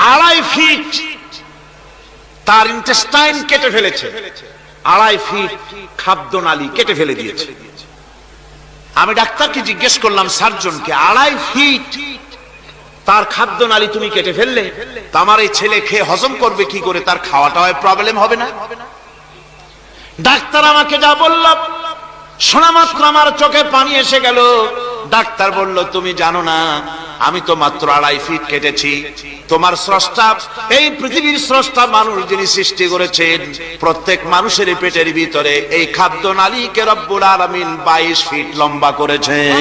2.5 fit তার intestine কেটে ফেলেছে, 2.5 ফিট খাদ্যনালী কেটে ফেলে দিয়েছে। আমি ডাক্তারকে জিজ্ঞেস করলাম, সার্জনকে, 2.5 ফিট তার খাদ্যনালী তুমি কেটে ফেললে, তো আমার এই ছেলে খেয়ে হজম করবে কি করে? তার খাওয়াটা হয় প্রবলেম হবে না? ডাক্তার আমাকে যা বলল, শোনা মাত্র আমার চোখে পানি এসে গেল। ডাক্তার বলল, তুমি জানো না, আমি তো মাত্র 2.5 ফিট কেটেছি। তোমার স্রষ্টা, এই পৃথিবীর স্রষ্টা মানুষ যিনি সৃষ্টি করেছেন, প্রত্যেক মানুষের পেটের ভিতরে এই খাদ্য নালীকে রব্বুল আলামিন 22 ফিট লম্বা করেছেন।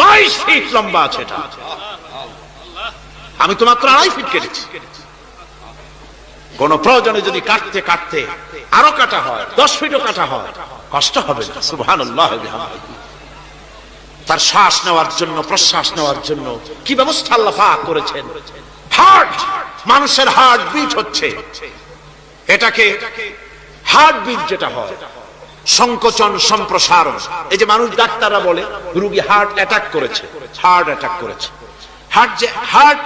22 ফিট লম্বা আছে এটা। আমি তো মাত্র 2.5 ফিট কেটেছি। কোন প্রয়োজনে যদি কাটতে কাটতে আরো কাটা হয়, 10 ফিটও কাটা হয়, কষ্ট হবে না। সুবহানাল্লাহ। তার শ্বাস নেওয়ার জন্য, প্রশ্বাস নেওয়ার জন্য কি ব্যবস্থা আল্লাহ পাক করেছেন। হার্ট, মানুষের হার্ট বিট হচ্ছে, এটাকে হার্ট বিট যেটা হয়, সংকোচন সম্প্রসারণ। এই যে মানুষ, ডাক্তাররা বলে রোগী হার্ট অ্যাটাক করেছে, হার্ট অ্যাটাক করেছে। হার্ট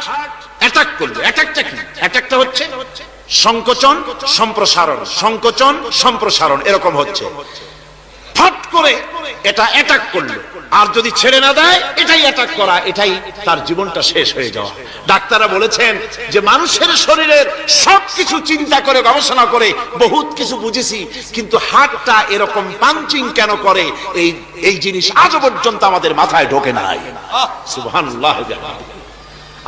অ্যাটাক করবে, অ্যাটাকটা কি? অ্যাটাকটা হচ্ছে সংকোচন সম্প্রসারণ, সংকোচন সম্প্রসারণ, এরকম হচ্ছে। ফট করে এটা অ্যাটাক করলো, আর যদি ছেড়ে না দেয়, এটাই অ্যাটাক করা, এটাই তার জীবনটা শেষ হয়ে যাওয়া। ডাক্তাররা বলেছেন যে মানুষের শরীরের সবকিছু চিন্তা করে, গবেষণা করে বহুত কিছু বুঝেছি, কিন্তু হার্টটা এরকম পাঞ্চিং কেন করে, এই জিনিস আজও পর্যন্ত আমাদের মাথায় ঢোকে নাই। সুবহানাল্লাহ।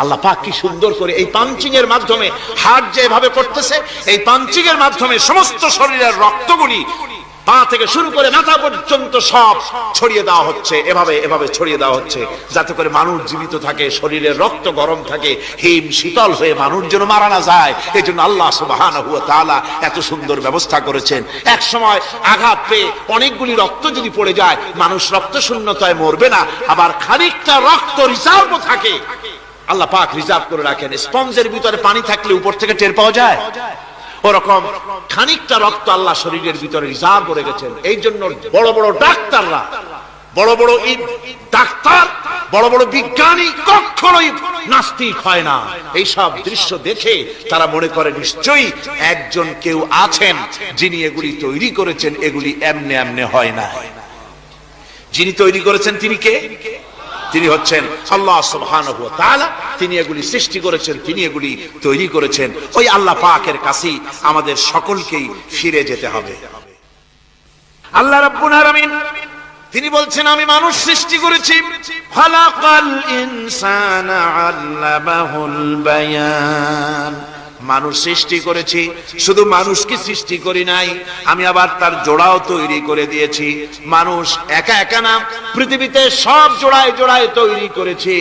আল্লাহ পাক কি সুন্দর করে এই পাঞ্চিং এর মাধ্যমে, হার্ট যেভাবে করতেছে, এই পাঞ্চিং এর মাধ্যমে সমস্ত শরীরের রক্তগুলি পা থেকে শুরু করে মাথা পর্যন্ত সব ছড়িয়ে দেওয়া হচ্ছে, এভাবে এভাবে ছড়িয়ে দেওয়া হচ্ছে, যাতে করে মানুষ জীবিত থাকে, শরীরের রক্ত গরম থাকে, হিম শীতল হয়ে মানুষ যেন মারা না যায়। এই জন্য আল্লাহ সুবহানাহু ওয়া তাআলা এত সুন্দর ব্যবস্থা করেছেন। এক সময় আঘাত পেয়ে অনেকগুলি রক্ত যদি পড়ে যায়, মানুষ রক্ত শূন্যতায় মরবে না, আবার খানিকটা রক্ত রিজার্ভ থাকে, আল্লাহ পাক রিজার্ভ করে রাখেন। স্পঞ্জের ভিতরে পানি থাকলে উপর থেকে টের পাওয়া যায়, ওরকম খানিকটা রক্ত আল্লাহ শরীরের ভিতরে রিজার্ভ করে গেছেন। এই জন্য বড় বড় ডাক্তাররা, বড় বড় ডাক্তার, বড় বড় বিজ্ঞানী কখনোই নাস্তিক হয় না। এই সব দৃশ্য দেখে তারা মনে করে নিশ্চয়ই একজন কেউ আছেন যিনি এগুলি তৈরি করেছেন, এগুলি এমনে এমনে হয় না। যিনি তৈরি করেছেন তিনি কে? তিনি হচ্ছেন আল্লাহ সুবহানাহু ওয়া তাআলা। তিনি এগুলি সৃষ্টি করেছেন, তিনি এগুলি তৈরি করেছেন। ওই আল্লাহ পাকের কাছেই আমাদের সকলকেই ফিরে যেতে হবে। আল্লাহ রাব্বুল আলামিন তিনি বলছেন, আমি মানুষ সৃষ্টি করেছি, খালাকাল ইনসানা আল্লামাহুল বায়ান। মানুষ সৃষ্টি করেছি, শুধু মানুষকে সৃষ্টি করি নাই, আমি আবার তার জোড়াও তৈরি করে দিয়েছি। মানুষ একা একা না, পৃথিবীতে সব জোড়ায় জোড়ায় তৈরি করেছি।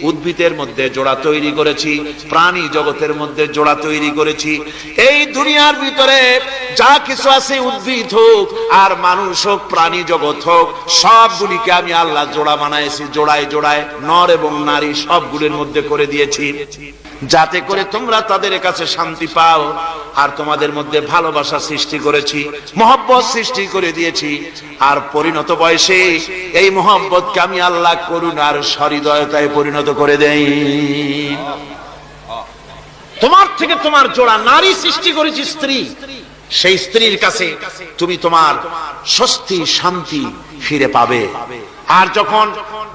উদ্ভিদের মধ্যে জোড়া তৈরি করেছি, প্রাণী জগতের মধ্যে জোড়া তৈরি করেছি। এই দুনিয়ার ভিতরে যা কিছু আছে, উদ্ভিদ হোক আর মানুষ হোক, প্রাণী জগৎ হোক, সবগুলিকে আমি আল্লাহ জোড়া বানাইছি, জোড়ায় জোড়ায় নর এবং নারী সবগুলির মধ্যে করে দিয়েছি, যাতে করে তোমরা তাদের কাছে শান্তি পাও। আর তোমাদের মধ্যে ভালোবাসা সৃষ্টি করেছি, মহব্বত সৃষ্টি করে দিয়েছি। আর পরিণত বয়সে এই মহব্বতকে আমি আল্লাহ করুণার সহৃদয়তায় পরিণত করে দেই। তোমার থেকে তোমার জোড়া নারী সৃষ্টি করেছি, স্ত্রী। সেই স্ত্রীর কাছে তুমি তোমার স্বস্তি শান্তি ফিরে পাবে। আর যখন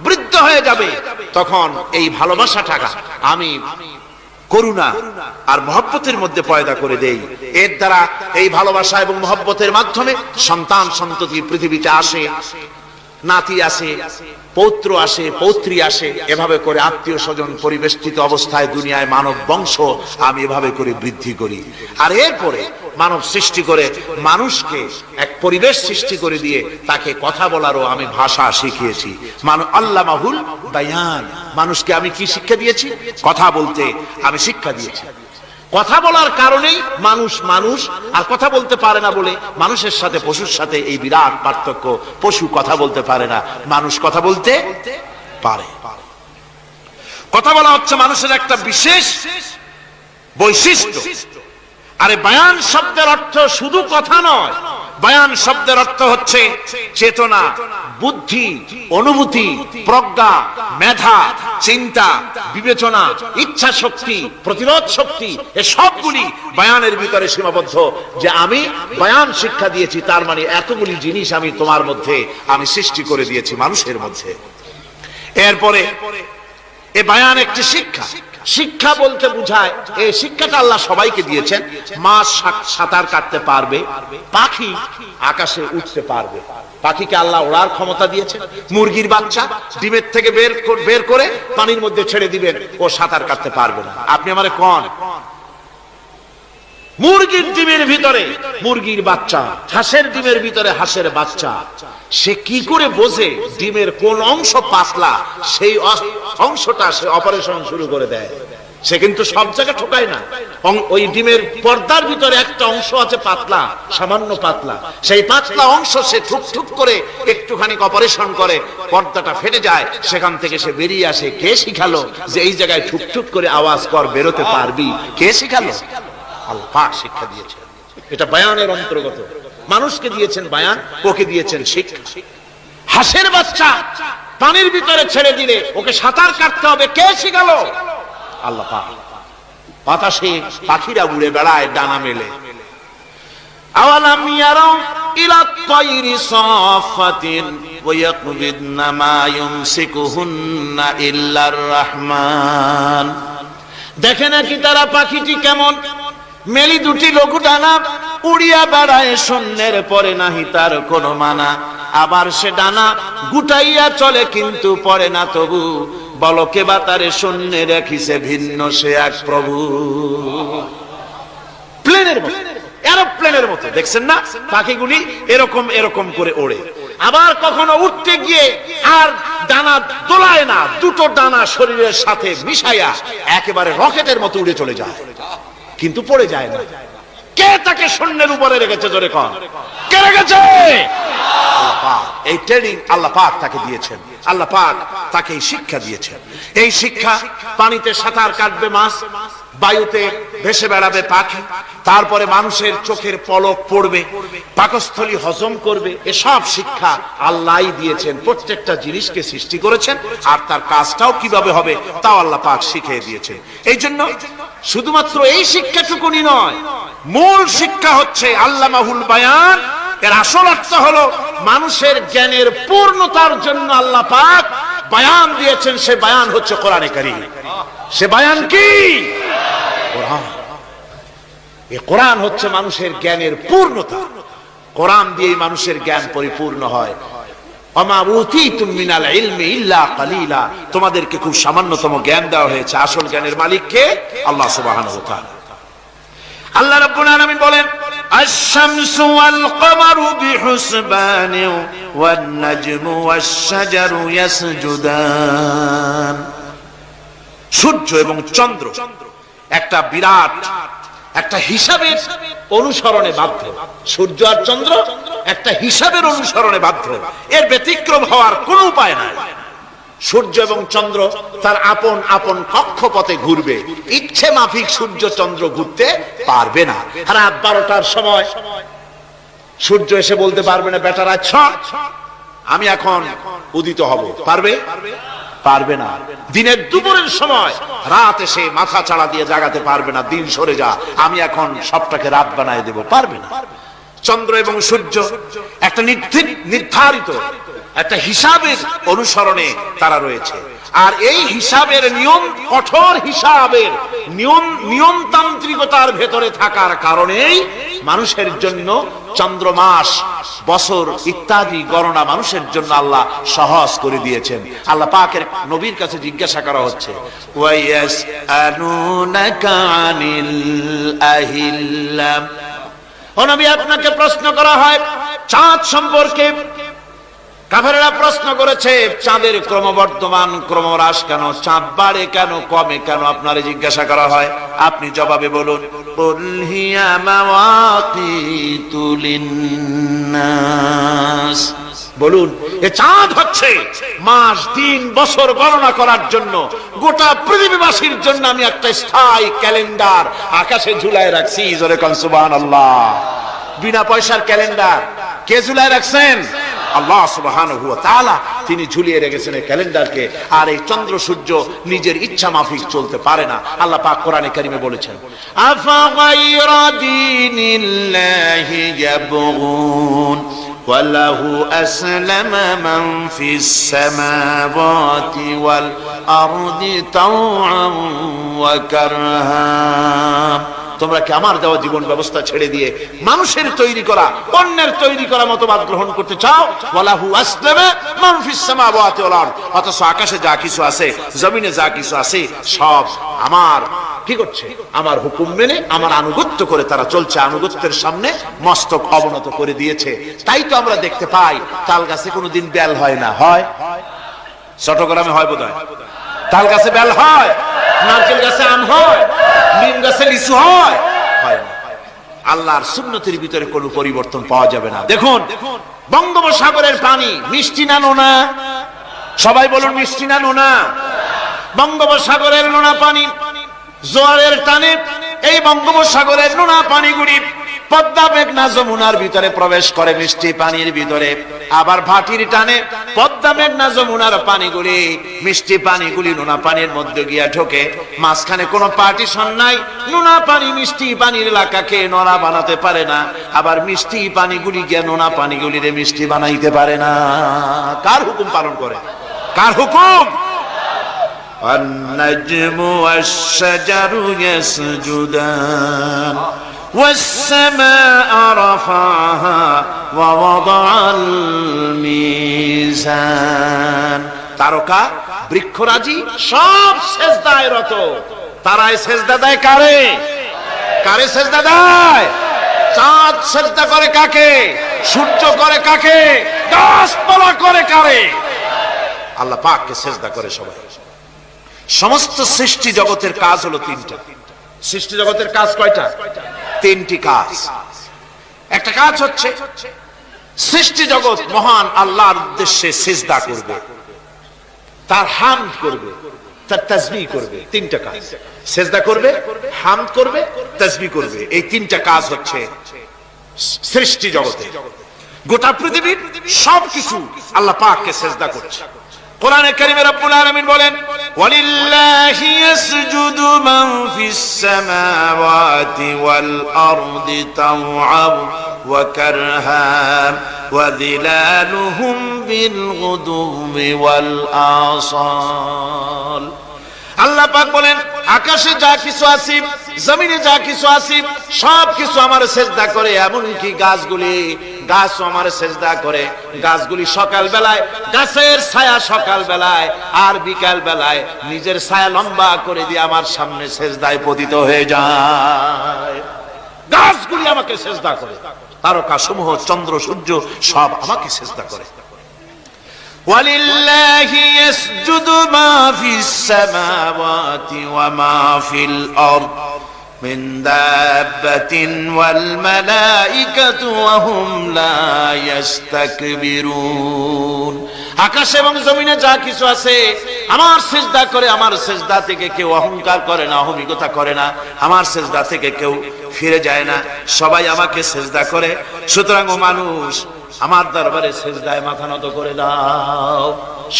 বৃদ্ধ হয়ে যাবে, তখন এই ভালোবাসাটাকে আমি করুণা আর মহব্বতের মধ্যে পয়দা করে দেই। এর দ্বারা এই ভালোবাসা এবং মহব্বতের মাধ্যমে সন্তান সন্ততি পৃথিবীতে আসে, নাতি আসে, পৌত্র আসে, পৌত্রী আসে, এভাবে করে আত্মীয় স্বজন পরিবেষ্টিত অবস্থায় দুনিয়ায় মানব বংশ আমি এভাবে করে বৃদ্ধি করি। আর এরপরে মানব সৃষ্টি করে মানুষকে এক পরিবেশ সৃষ্টি করে দিয়ে তাকে কথা বলারও আমি ভাষা শিখিয়েছি। আল্লামাহুল বায়ান, মানুষকে আমি কি শিক্ষা দিয়েছি? কথা বলতে আমি শিক্ষা দিয়েছি। কথা বলার কারণেই মানুষ মানুষ, আর কথা বলতে পারে না বলে মানুষের সাথে পশুর সাথে এই বিরাট পার্থক্য। পশু কথা বলতে পারে না, মানুষ কথা বলতে পারে। কথা বলা হচ্ছে মানুষের একটা বিশেষ বৈশিষ্ট্য। আরে বায়ান শব্দের অর্থ শুধু কথা নয়, বয়ান শব্দের অর্থ হচ্ছে চেতনা, বুদ্ধি, অনুভূতি, প্রজ্ঞা, মেধা, চিন্তা, বিবেচনা, ইচ্ছা শক্তি, প্রতিরোধ শক্তি, এ সবগুলি বয়ানের ভিতরে সীমাবদ্ধ। যে আমি বয়ান শিক্ষা দিয়েছি, তার মানে এতগুলি জিনিস আমি তোমার মধ্যে আমি সৃষ্টি করে দিয়েছি মানুষের মধ্যে। এরপরে এ বয়ান একটি শিক্ষা। শিক্ষা বলতে বোঝায়, এই শিক্ষাটা আল্লাহ সবাইকে দিয়েছেন। মাছ সাঁতার কাটতে পারবে, পাখি আকাশে উঠতে পারবে। পাখিকে আল্লাহ ওড়ার ক্ষমতা দিয়েছেন। মুরগির বাচ্চা ডিমের থেকে বের করে পানির মধ্যে ছেড়ে দিবেন, ও সাঁতার কাটতে পারবে না। আপনি আমারে কোন মুরগির ডিমের ভিতরে মুরগির বাচ্চা, হাঁসের ডিমের ভিতরে হাঁসের বাচ্চা, সে কি করে বোঝে ডিমের কোন অংশ পাতলা, সেই অংশটা সে অপারেশন শুরু করে দেয়। সে কিন্তু সব জায়গায় ঠকায় না। ওই ডিমের পর্দার ভিতরে একটা অংশ আছে পাতলা, সামান্য পাতলা, সেই পাতলা অংশ সে ঠুক ঠুক করে একটুখানি অপারেশন করে, পর্দাটা ফেটে যায়, সেখান থেকে সে বেরিয়ে আসে। কে শিখালো যে এই জায়গায় ঠুক ঠুক করে আওয়াজ কর, বেরোতে পারবি? কে শিখালো? আল্লাহ পাক শিক্ষা দিয়েছেন। এটা বয়ানের অন্তর্গত। মানুষকে দিয়েছেন বয়ান, ওকে দিয়েছেন শিক্ষা। হাঁসের বাচ্চা পানির ভিতরে ছেড়ে দিলে ওকে সাঁতার কাটতে হবে, কে শিখালো? আল্লাহ পাক। বাতাসে পাখিরা উড়ে বেড়ায় ডানা মেলে। আওয়ালাম ইয়ারাউ ইলা তায়রি সাফাতিন ওয়া ইয়াকবিদনা মা ইউমসিকুহুন্না ইল্লার রহমান। দেখে নাকি তারা পাখিটি কেমন? মেলি দুটি লঘু ডানা, উড়িয়া বেড়ায় শূন্যের পরে নাহি তার কোনো মানা। আবার সে ডানা গুটাইয়া চলে, কিন্তু পরে না তবু। বলকে বা তারে শূন্যে রাখিছে ভিন্ন সে এক প্রভু। প্লেনের মতো, এরোপ্লেনের মতো দেখছেন না পাখিগুলি এরকম এরকম করে ওড়ে। আবার কখনো উঠতে গিয়ে আর ডানা দোলায় না, দুটো ডানা শরীরের সাথে মিশাইয়া একেবারে রকেটের মতো উড়ে চলে যায়, কিন্তু পড়ে যায় না। কে তাকে শূন্যের উপরে রেখেছে? জোরে কর, কে রেখেছে? এই ট্রেনিং আল্লাহ পাক তাকে দিয়েছেন। আল্লাহ পাক তাকে এই শিক্ষা দিয়েছেন। এই শিক্ষা, পানিতে সাঁতার কাটবে মাছ, বায়ুতে ভেসে বেড়াবে পাখি, তারপরে মানুষের চোখের পলক পড়বে, পাকস্থলী হজম করবে, এসব শিক্ষা আল্লাহই দিয়েছেন। প্রত্যেকটা জিনিসকে সৃষ্টি করেছেন, আর তার কাজটাও কিভাবে হবে তাও আল্লাহ পাক শিখিয়ে দিয়েছেন। এই জন্য শুধুমাত্র এই শিক্ষাটুকুনি নয়, মূল শিক্ষা হচ্ছে আল্লামাহুল বায়ান। এর আসল অর্থ হলো মানুষের জ্ঞানের পূর্ণতার জন্য আল্লাহ পাক বায়ান দিয়েছেন। সে বায়ান হচ্ছে কোরআনে কারীম। সে বায়ান কি? কোরআন। এই কোরআন হচ্ছে মানুষের জ্ঞানের পূর্ণতা। কোরআন দিয়ে মানুষের জ্ঞান পরিপূর্ণ হয়। ওমা উতীতুম মিনাল ইলমি ইল্লা কালিলা। তোমাদেরকে খুব সামান্যতম জ্ঞান দেওয়া হয়েছে। আসল জ্ঞানের মালিক কে? আল্লাহ সুবহানাহু ওয়া তাআলা। আল্লাহ রাব্বুল আলামিন বলেন, আশ-শামসু ওয়াল কমারু বিহুসবানিন ওয়ান নাজমু ওয়াশ-শাজারু ইয়াসজুদান। সূর্য এবং চন্দ্র একটা বিরাট একটা হিসাবের অনুসরণে বাধ্য। সূর্য আর চন্দ্র একটা হিসাবের অনুসরণে বাধ্য, এর ব্যতিক্রম হওয়ার কোনো উপায় নাই। সূর্য এবং চন্দ্র তার আপন আপন কক্ষপথে ঘুরবে, ইচ্ছে মাফিক সূর্য চন্দ্র ঘুরতে পারবে না। রাত 12টার সময় সূর্য এসে বলতে পারবে না, বেটা রাত আমি এখন উদিত হব, পারবে? পারবে না। দিনের দুপুরের সময় রাত এসে মাথা চাড়া দিয়ে জাগাতে পারবে না, দিন সরে যা আমি এখন সবটাকে রাত বানায় দেব, পারবে না। চন্দ্র এবং সূর্য একটা নির্ধারিত একটা হিসাবের অনুসরণে তারা রয়েছে। আর এই হিসাবের নিয়ম, কঠোর হিসাবের নিয়মতান্ত্রিকতার ভেতরে থাকার কারণেই মানুষের জন্য চন্দ্র, মাস, বছর ইত্যাদি গণনা মানুষের জন্য আল্লাহ সহজ করে দিয়েছেন। আল্লাহ পাকের নবীর কাছে জিজ্ঞাসা করা হচ্ছে, ওয়ায়াসআলুনাকা আনিল আহিল্লা। ও নবী, আপনাকে প্রশ্ন করা হয় চাঁদ সম্পর্কে। কাফেররা প্রশ্ন করেছে, চাঁদের ক্রমবর্ধমান ক্রমহ্রাস কেন? চাঁদ বাড়ে কেন, কমে কেন? আপনারে জিজ্ঞাসা করা হয়, আপনি জবাবে বলুন, কুল হিয়া মাওয়াকিতু লিন্নাস। বলুন, এ চাঁদ হচ্ছে মাস, দিন, বছর গণনা করার জন্য, গোটা পৃথিবীবাসীর জন্য আমি একটা স্থায়ী ক্যালেন্ডার আকাশে ঝুলায় রাখছি। জোরে কোন সুবহানাল্লাহ। বিনা পয়সার ক্যালেন্ডার কে ঝুলায় রাখছেন? আল্লাহ সুবহানাহু ওয়া তাআলা তিনি ঝুলিয়ে রেখেছেন এই ক্যালেন্ডারকে। আর এই চন্দ্র সূর্য নিজের ইচ্ছা মাফিক চলতে পারে না। আল্লাহ পাক কোরআনে কারিমে বলেছেন, আফা গায়রা দীনিল্লাহি ইয়াবগুন ওয়া লাহু আসলামা মান ফিস সামাওয়াতি ওয়াল আরদি তাওআন ওয়া কারহা। তোমরা কি আমার দেওয়া জীবন ব্যবস্থা ছেড়ে দিয়ে মানুষের তৈরি করা, অন্যের তৈরি করা মতবাদ গ্রহণ করতে চাও? ওয়ালাহু আসলামা মান ফিস সামাওয়াতি ওয়াল আরদ, অথচ আকাশে যা কিছু আছে, জমিনে যা কিছু আছে, সব আমার কি করছে? আমার হুকুম মেনে, আমার আনুগত্য করে তারা চলছে। আনুগত্যের সামনে মস্তক অবনত করে দিয়েছে। তাই তো আমরা দেখতে পাই তাল গাছে কোনোদিন বেল হয় না। হয়? চট্টগ্রামে হয় বোধহয়। তাল গাছে বেল হয়? নারকেল গাছে আম হয়? নিম গাছে লিচু হয়? হয় না। আল্লাহর সুন্নতের ভিতরে কোনো পরিবর্তন পাওয়া যাবে না। দেখুন বঙ্গোপসাগরের পানি মিষ্টি না নোনা? সবাই বলুন মিষ্টি না নোনা? বঙ্গোপসাগরের নোনা পানি জোয়ারের টানে এই বঙ্গোপসাগরের নোনা পানিগুলি পদ্মা মেঘনা যমুনার ভিতরে প্রবেশ করে মিষ্টি পানির ভিতরে। আবার ভাটির টানে পদ্মা মেঘনা যমুনার পানিগুলি, মিষ্টি পানিগুলি নোনা পানির মধ্যে গিয়া ঢোকে। মাঝখানে কোনো পার্টিশন নাই। নোনা পানি মিষ্টি পানির এলাকাকে নোনা বানাতে পারে না, আবার মিষ্টি পানিগুলি গিয়া নোনা পানিগুলিরে মিষ্টি বানাইতে পারে না। কার হুকুম পালন করে? কার হুকুম? النجم والشجر يسجدان والسماء رفعها ووضع الميزان। তারকা বৃক্ষরাজি সব সেজদায় রত। তারাই সেজদা দেয় কারে? কারে সেজদা দেয়? চাঁদ সেজদা করে কাকে? সূর্য করে কাকে? গাছপালা করে কারে? আল্লাহ পাককে সেজদা করে সবাই। সমস্ত সৃষ্টি জগতের কাজ হলো তিনটা। সৃষ্টি জগতের কাজ কয়টা? তিনটি কাজ। একটা কাজ হচ্ছে সৃষ্টি জগৎ মহান আল্লাহর উদ্দেশ্যে সিজদা করবে, তার হামদ করবে, তার তাসবিহ করবে। তিনটা কাজ। সিজদা করবে, হামদ করবে, তাসবিহ করবে। এই তিনটা কাজ হচ্ছে সৃষ্টি জগতে। গোটা পৃথিবীর সবকিছু আল্লাহ পাককে সিজদা করছে। কোরআনে কারিমে রব্বুল আলামিন বলেন, ওয়ালিল্লাহি ইয়াসজুদু মান ফিস সামাওয়াতি ওয়াল আরদি তাওআন ওয়া কারহা ওয়া যিলালুহুম বিল গুদুবি ওয়াল আসাল। আল্লাহ পাক বলেন, আকাশে যা কিছু আছে, জমিনে যা কিছু আছে, সব কিছু আমার সিজদা করে। এমনকি গাছগুলি, গাছও আমার সিজদা করে। গাছগুলি সকাল বেলায় গাছের ছায়া সকাল বেলায় আর বিকাল বেলায় নিজের ছায়া লম্বা করে দিয়ে আমার সামনে সিজদায় পতিত হয়ে যায়। গাছগুলি আমাকে সিজদা করে। তারকা সমূহ, চন্দ্র সূর্য সব আমাকে সিজদা করে। ولله يسجد ما في السماوات وما في الأرض من دابة والملائكة وهم لا يستكبرون। আকাশ এবং জমিনে যা কিছু আছে আমার সিজদা করে। আমার সিজদা থেকে কেউ অহংকার করে না, অহমিকতা করে না। আমার সিজদা থেকে কেউ ফিরে যায় না। সবাই আমাকে সিজদা করে। সুতরাং ও মানুষ, আমার দরবারে সিজদায় মাথা নত করে দাও।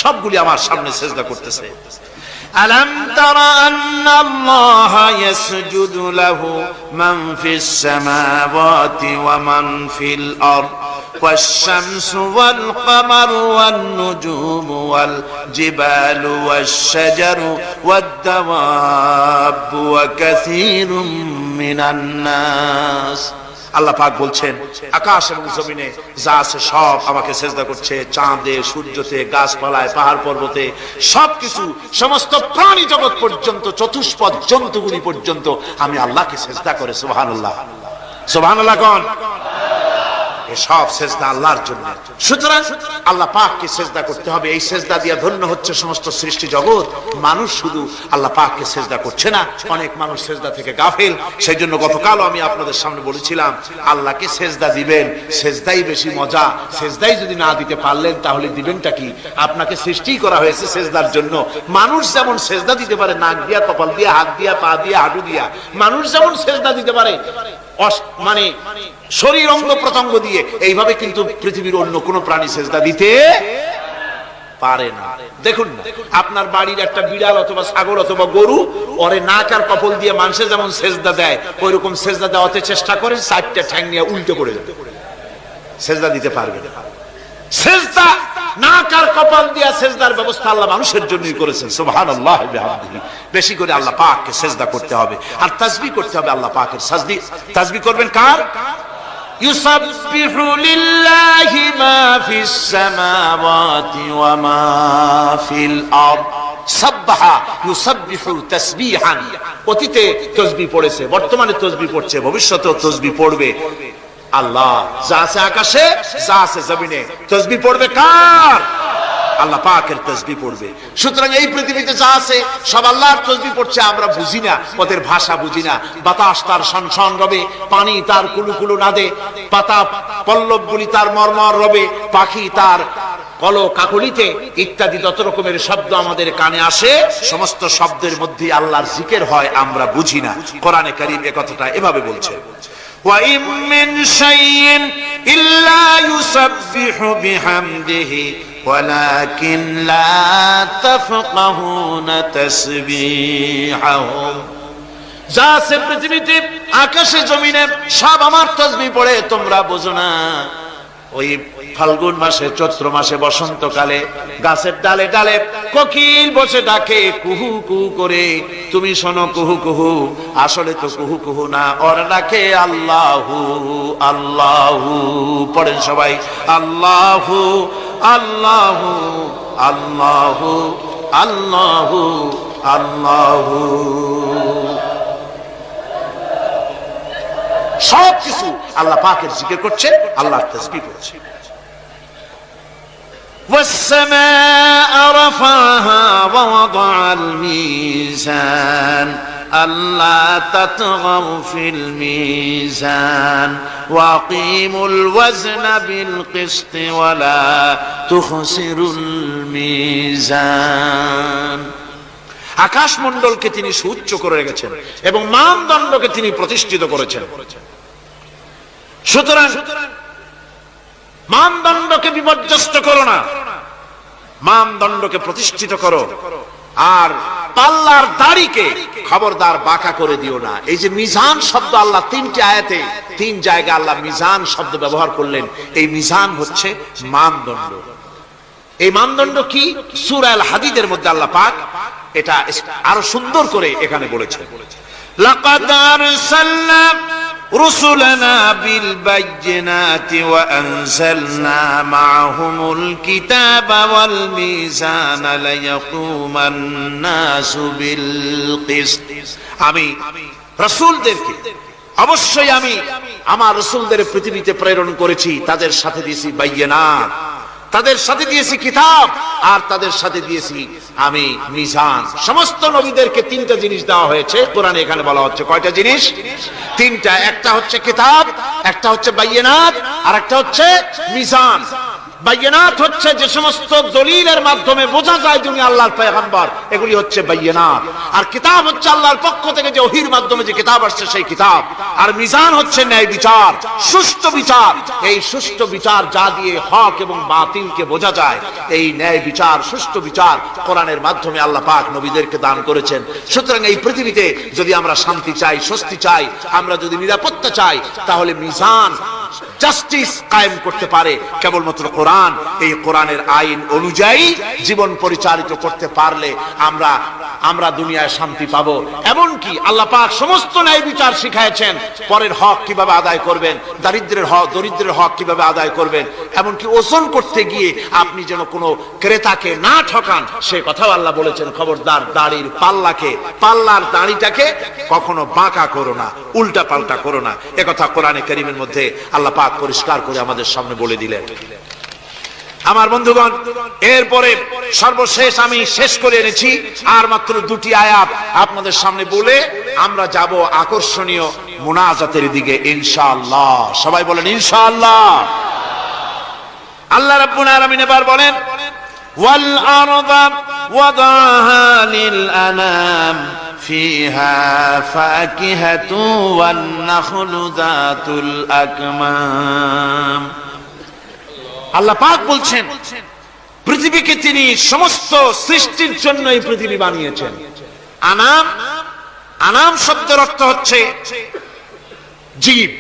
সবগুলি আমার সামনে সিজদা করতেছে। আলাম তারা আন্নাল্লাহা ইয়াসজুদু লাহু মান ফিস সামাওয়াতি ওয়া মান ফিল আরদ ওয়াশ-শামসু ওয়াল কামারু ওয়ান নুজুমু ওয়াল জিবালু ওয়াশ-শাজারু ওয়াদ-দাওয়াবু ওয়া কাসীরুম মিনান নাস। আল্লাহ পাক বলছেন, আকাশ এবং জমিনে যা আছে সব আমাকে সিজদা করছে। চাঁদে, সূর্যতে, গাছপালায়, পাহাড় পর্বতে সবকিছু, সমস্ত প্রাণী জগৎ পর্যন্ত, চতুষ্পদ জন্তুগুলি পর্যন্ত আমি আল্লাহকে সিজদা করে। সুবহানাল্লাহ, সুবহানাল্লাহ কোন? সব সিজদা আল্লাহর জন্য। সুতরাং আল্লাহ পাককে সিজদা করতে হবে। এই সিজদা দিয়ে ধন্য হচ্ছে সমস্ত সৃষ্টি জগৎ। মানুষ শুধু আল্লাহ পাককে সিজদা করছে না, অনেক মানুষ সিজদা থেকে গাফিল। সেই জন্য গতকালও আমি আপনাদের সামনে বলেছিলাম, আল্লাহকে সিজদা দিবেন, সিজদাই বেশি মজা। সিজদাই যদি না দিতে পারলেন তাহলে দিবেনটা কি? আপনাকে সৃষ্টি করা হয়েছে সিজদার জন্য। মানুষ যেমন সিজদা দিতে পারে নাক দিয়া, কপাল দিয়া, হাত দিয়া, পা দিয়া, হাঁটু দিয়া, মানুষ যেমন সিজদা দিতে পারে, মানে শরীর অঙ্গ প্রত্যঙ্গ দিয়ে, এইভাবে কিন্তু পৃথিবীর অন্য কোনো প্রাণী সেজদা দিতে পারে না। দেখুন না, আপনার বাড়ির একটা বিড়াল অথবা ছাগল অথবা গরু, ওরে নাক আর কপাল দিয়ে মানুষে যেমন সেজদা দেয়, ওই রকম সেজদা দেওয়াতে চেষ্টা করে, চারটা ঠ্যাং নিয়ে উল্টে পড়ে যাবে, সেজদা দিতে পারবে না। সেজদা নাক আর কপাল দিয়ে সেজদার ব্যবস্থা আল্লাহ মানুষের জন্যই করেছেন। সুবহানাল্লাহ বিহামদিহি। বেশি করে আল্লাহ পাককে সেজদা করতে হবে আর তাসবিহ করতে হবে। আল্লাহ পাকের তাসবিহ করবেন কার? ইউসাব্বিহু লিল্লাহি মা ফিস সামাওয়াতি ওয়া মা ফিল আরদ। সাব্বাহা ইউসাব্বিহু তাসবিহান। অতীতে তাসবিহ পড়েছে, বর্তমানে তাসবিহ পড়ছে, ভবিষ্যতেও তাসবিহ পড়বে। আল্লাহ যা আছে আকাশে, যা আছে জমিনে, তাসবিহ পড়বে কার? আল্লাহ পাকের তাসবিহ পড়বে। সুতরাং এই পৃথিবীতে যা আছে সব আল্লাহর তাসবিহ পড়ছে। আমরা বুঝি না, ওদের ভাষা বুঝি না। বাতাস তার শনশন রবে, পানি তার কুলুকুলু নাদে, পাতা পল্লবগুলি তার মরমর রবে, পাখি তার কল কাকলিতে ইত্যাদি যত রকমের শব্দ আমাদের কানে আসে, সমস্ত শব্দের মধ্যে আল্লাহর জিকির হয়, আমরা বুঝি না। কোরআনে কারীম এই কথাটা এভাবে বলছে, وَإِن مِّن شَيْءٍ إِلَّا يُسَبِّحُ بِحَمْدِهِ وَلَكِن لَّا تَفْقَهُونَ تَسْبِيحَهُمْ। যা আছে পৃথিবীতে, আকাশে জমিনে, সব আমার তাসবিহ পড়ে, তোমরা বোঝো না। ওই ফাল্গুন মাসে, চৈত্র মাসে, বসন্তকালে গাছের ডালে ডালে কোকিল বসে ডাকে কুহু কুহু করে, তুমি শোনো কুহু কুহু, আসলে তো কুহু কুহু না, ওরা ডাকে আল্লাহু আল্লাহু। পড়েন সবাই, আল্লাহু আল্লাহু আল্লাহু আল্লাহু আল্লাহু। সব কিছু আল্লাহ পাকের জিকির করছেন, আল্লাহর তাসবিহ করছেন। والسماء رفعها ووضع الميزان ألا تطغوا في الميزان وأقيموا الوزن بالقسط ولا تخسروا الميزان। আকাশ মণ্ডলকে তিনি সুউচ্চ করে রেখেছেন এবং মানদণ্ডকে তিনি প্রতিষ্ঠিত করেছেন। সুতরাং মানদণ্ডকে বিপর্যস্ত করো না, মানদণ্ডকে প্রতিষ্ঠিত করো। আর পাল্লার দাড়িকে খবরদার বাঁকা করে দিও না। এই যে মিজান শব্দ আল্লাহ তিনটি আয়াতে, তিন জায়গা আল্লাহ মিজান শব্দ ব্যবহার করলেন। এই মিজান হচ্ছে মানদণ্ড। এই মানদণ্ড কি? সূরা আল হাদীদের মধ্যে আল্লাহ পাক এটা আরো সুন্দর করে এখানে বলেছেন, লাকাদ আরসালনা রুসুলানা বিল বাইয়িনাতি ওয়া আনজালনা মাআহুমুল কিতাবা ওয়াল মিজানা লিয়াকুমান নাসু বিল কিসত। আমি রাসূলদেরকে, অবশ্যই আমি আমার রাসূলদের পৃথিবীতে প্রেরণ করেছি, তাদের সাথে দিয়েছি বাইয়িনাত, তাদের সাথে দিয়েছি কিতাব, আর তাদের সাথে দিয়েছি আমি মিজান। সমস্ত নবীদেরকে তিনটা জিনিস দেওয়া হয়েছে। কোরআনে এখানে বলা হচ্ছে কয়টা জিনিস? তিনটা। একটা হচ্ছে কিতাব, একটা হচ্ছে বাইয়িনাত, আর একটা হচ্ছে মিজান। বাইয়িনাত হচ্ছে যে সমস্ত দলিলের মাধ্যমে বোঝা যায় যিনি আল্লাহর পয়গম্বর, এগুলি হচ্ছে বাইয়িনাত। আর কিতাব হচ্ছে আল্লাহর পক্ষ থেকে যে ওহীর মাধ্যমে যে কিতাব আসছে সেই কিতাব। আর মিজান হচ্ছে ন্যায় বিচার, সুষ্ঠু বিচার। এই সুষ্ঠু বিচার যা দিয়ে হক এবং বাতিলকে বোঝা যায়, এই ন্যায় বিচার, সুষ্ঠু বিচার কোরআনের মাধ্যমে আল্লাহ পাক নবীদেরকে দান করেছেন। সুতরাং এই পৃথিবীতে যদি আমরা শান্তি চাই, স্বস্তি চাই, আমরা যদি নিরাপত্তা চাই, তাহলে মিজান, জাস্টিস কায়েম করতে পারে কেবলমাত্র কোরআন। এই কোরআনের আইন অনুযায়ী জীবন পরিচালিত করতে পারলে আমরা দুনিয়ায় শান্তি পাবো। এমনকি আল্লাহ পাক সমস্ত ন্যায় বিচার শিখাইছেন, পরের হক কিভাবে আদায় করবেন, দরিদ্রের হক কিভাবে আদায় করবেন। এমনকি ওজন করতে গিয়ে আপনি যেন কোনো ক্রেতাকে না ঠকান, সে কথাও আল্লাহ বলেছেন। খবরদার দাড়ির পাল্লার দাড়িটাকে কখনো বাঁকা করো না, উল্টা পাল্টা করো না। একথা কোরআনে কারীমের মধ্যে আল্লাহ পাক পরিষ্কার করে আমাদের সামনে বলে দিলেন। আমার বন্ধুগণ, এরপরে সর্বশেষ আমি শেষ করে এনেছি আর মাত্র দুটি আয়াত আপনাদের সামনে বলে আমরা যাব আকর্ষণীয় মুনাজাতের দিকে ইনশাআল্লাহ। সবাই বলেন ইনশাআল্লাহ। আল্লাহ রাব্বুল আলামিন এবার বলেন, ওয়াল আরদা ওয়াদাহা লিল আনাম فيها فاكهة والنخل ذات الأكمام আল্লাহ পাক বলছেন পৃথিবীকে তিনি সমস্ত সৃষ্টির জন্য এই পৃথিবী বানিয়েছেন। আনাম, আনাম শব্দের অর্থ হচ্ছে জীব।